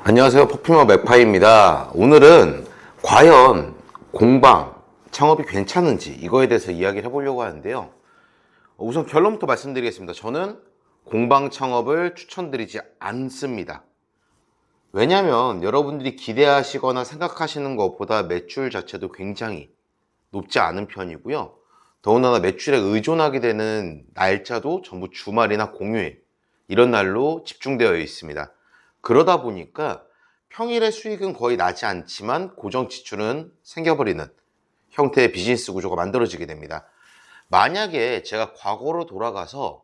안녕하세요. 퍼퓸머 맥파이입니다. 오늘은 과연 공방 창업이 괜찮은지 이거에 대해서 이야기를 해보려고 하는데요. 우선 결론부터 말씀드리겠습니다. 저는 공방 창업을 추천드리지 않습니다. 왜냐하면 여러분들이 기대하시거나 생각하시는 것보다 매출 자체도 굉장히 높지 않은 편이고요. 더군다나 매출에 의존하게 되는 날짜도 전부 주말이나 공휴일 이런 날로 집중되어 있습니다. 그러다 보니까 평일에 수익은 거의 나지 않지만 고정 지출은 생겨버리는 형태의 비즈니스 구조가 만들어지게 됩니다. 만약에 제가 과거로 돌아가서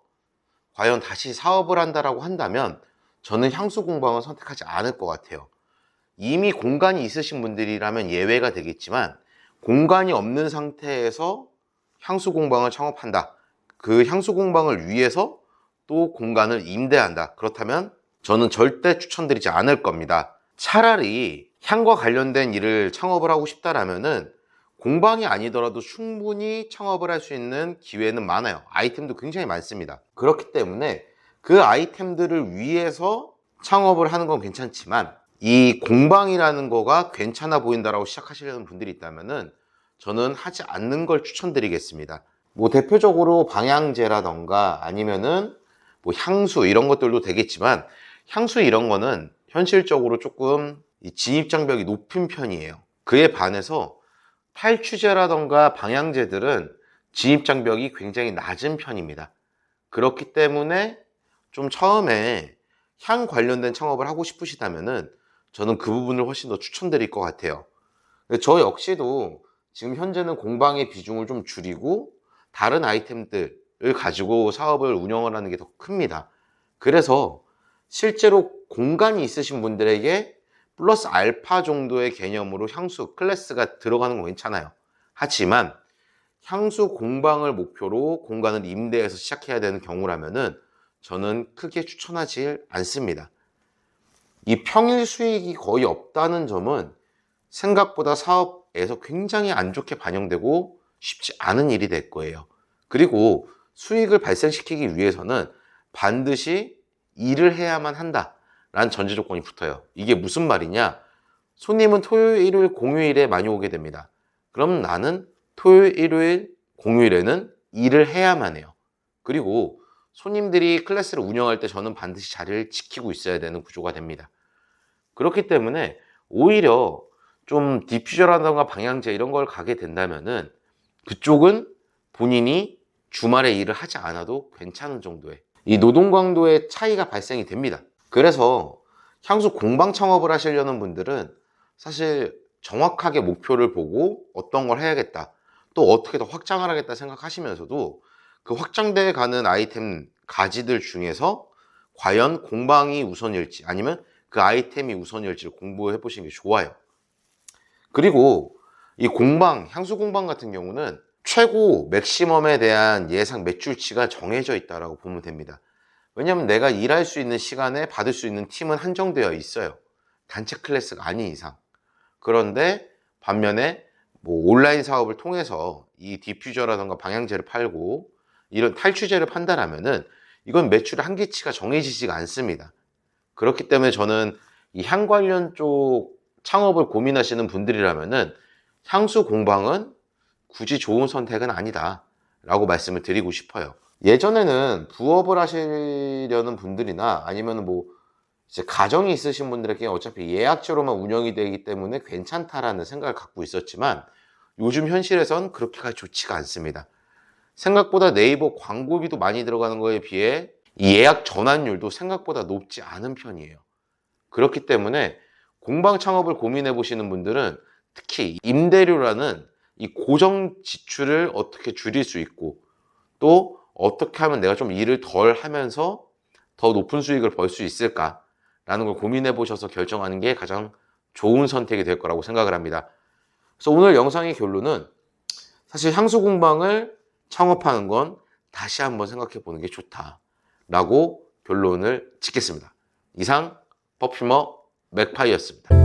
과연 다시 사업을 한다라고 한다면 저는 향수 공방을 선택하지 않을 것 같아요. 이미 공간이 있으신 분들이라면 예외가 되겠지만 공간이 없는 상태에서 향수 공방을 창업한다. 그 향수 공방을 위해서 또 공간을 임대한다. 그렇다면 저는 절대 추천드리지 않을 겁니다. 차라리 향과 관련된 일을 창업을 하고 싶다라면은 공방이 아니더라도 충분히 창업을 할 수 있는 기회는 많아요. 아이템도 굉장히 많습니다. 그렇기 때문에 그 아이템들을 위해서 창업을 하는 건 괜찮지만 이 공방이라는 거가 괜찮아 보인다라고 시작하시려는 분들이 있다면은 저는 하지 않는 걸 추천드리겠습니다. 뭐 대표적으로 방향제라던가 아니면은 뭐 향수 이런 것들도 되겠지만 향수 이런 거는 현실적으로 조금 진입장벽이 높은 편이에요. 그에 반해서 탈취제라던가 방향제들은 진입장벽이 굉장히 낮은 편입니다. 그렇기 때문에 좀 처음에 향 관련된 창업을 하고 싶으시다면은 저는 그 부분을 훨씬 더 추천드릴 것 같아요. 저 역시도 지금 현재는 공방의 비중을 좀 줄이고 다른 아이템들을 가지고 사업을 운영을 하는 게 더 큽니다. 그래서 실제로 공간이 있으신 분들에게 플러스 알파 정도의 개념으로 향수 클래스가 들어가는 건 괜찮아요. 하지만 향수 공방을 목표로 공간을 임대해서 시작해야 되는 경우라면은 저는 크게 추천하지 않습니다. 이 평일 수익이 거의 없다는 점은 생각보다 사업에서 굉장히 안 좋게 반영되고 쉽지 않은 일이 될 거예요. 그리고 수익을 발생시키기 위해서는 반드시 일을 해야만 한다라는 전제 조건이 붙어요. 이게 무슨 말이냐? 손님은 토요일, 일요일, 공휴일에 많이 오게 됩니다. 그럼 나는 토요일, 일요일, 공휴일에는 일을 해야만 해요. 그리고 손님들이 클래스를 운영할 때 저는 반드시 자리를 지키고 있어야 되는 구조가 됩니다. 그렇기 때문에 오히려 좀 디퓨저라던가 방향제 이런 걸 가게 된다면은 그쪽은 본인이 주말에 일을 하지 않아도 괜찮은 정도의 이 노동 강도의 차이가 발생이 됩니다. 그래서 향수 공방 창업을 하시려는 분들은 사실 정확하게 목표를 보고 어떤 걸 해야겠다, 또 어떻게 더 확장을 하겠다 생각하시면서도 그 확장돼 가는 아이템 가지들 중에서 과연 공방이 우선일지 아니면 그 아이템이 우선일지를 공부해 보시는 게 좋아요. 그리고 이 공방, 향수 공방 같은 경우는 최고 맥시멈에 대한 예상 매출치가 정해져 있다고 보면 됩니다. 왜냐하면 내가 일할 수 있는 시간에 받을 수 있는 팀은 한정되어 있어요. 단체 클래스가 아닌 이상. 그런데 반면에 뭐 온라인 사업을 통해서 이 디퓨저라던가 방향제를 팔고 이런 탈취제를 판다라면은 이건 매출의 한계치가 정해지지가 않습니다. 그렇기 때문에 저는 이 향 관련 쪽 창업을 고민하시는 분들이라면은 향수 공방은 굳이 좋은 선택은 아니다 라고 말씀을 드리고 싶어요. 예전에는 부업을 하시려는 분들이나 아니면 뭐 이제 가정이 있으신 분들에게 어차피 예약제로만 운영이 되기 때문에 괜찮다라는 생각을 갖고 있었지만 요즘 현실에선 그렇게가 좋지가 않습니다. 생각보다 네이버 광고비도 많이 들어가는 거에 비해 이 예약 전환율도 생각보다 높지 않은 편이에요. 그렇기 때문에 공방 창업을 고민해 보시는 분들은 특히 임대료라는 이 고정 지출을 어떻게 줄일 수 있고 또 어떻게 하면 내가 좀 일을 덜 하면서 더 높은 수익을 벌 수 있을까라는 걸 고민해 보셔서 결정하는 게 가장 좋은 선택이 될 거라고 생각을 합니다. 그래서 오늘 영상의 결론은 사실 향수 공방을 창업하는 건 다시 한번 생각해 보는 게 좋다라고 결론을 짓겠습니다. 이상 퍼퓸머 맥파이였습니다.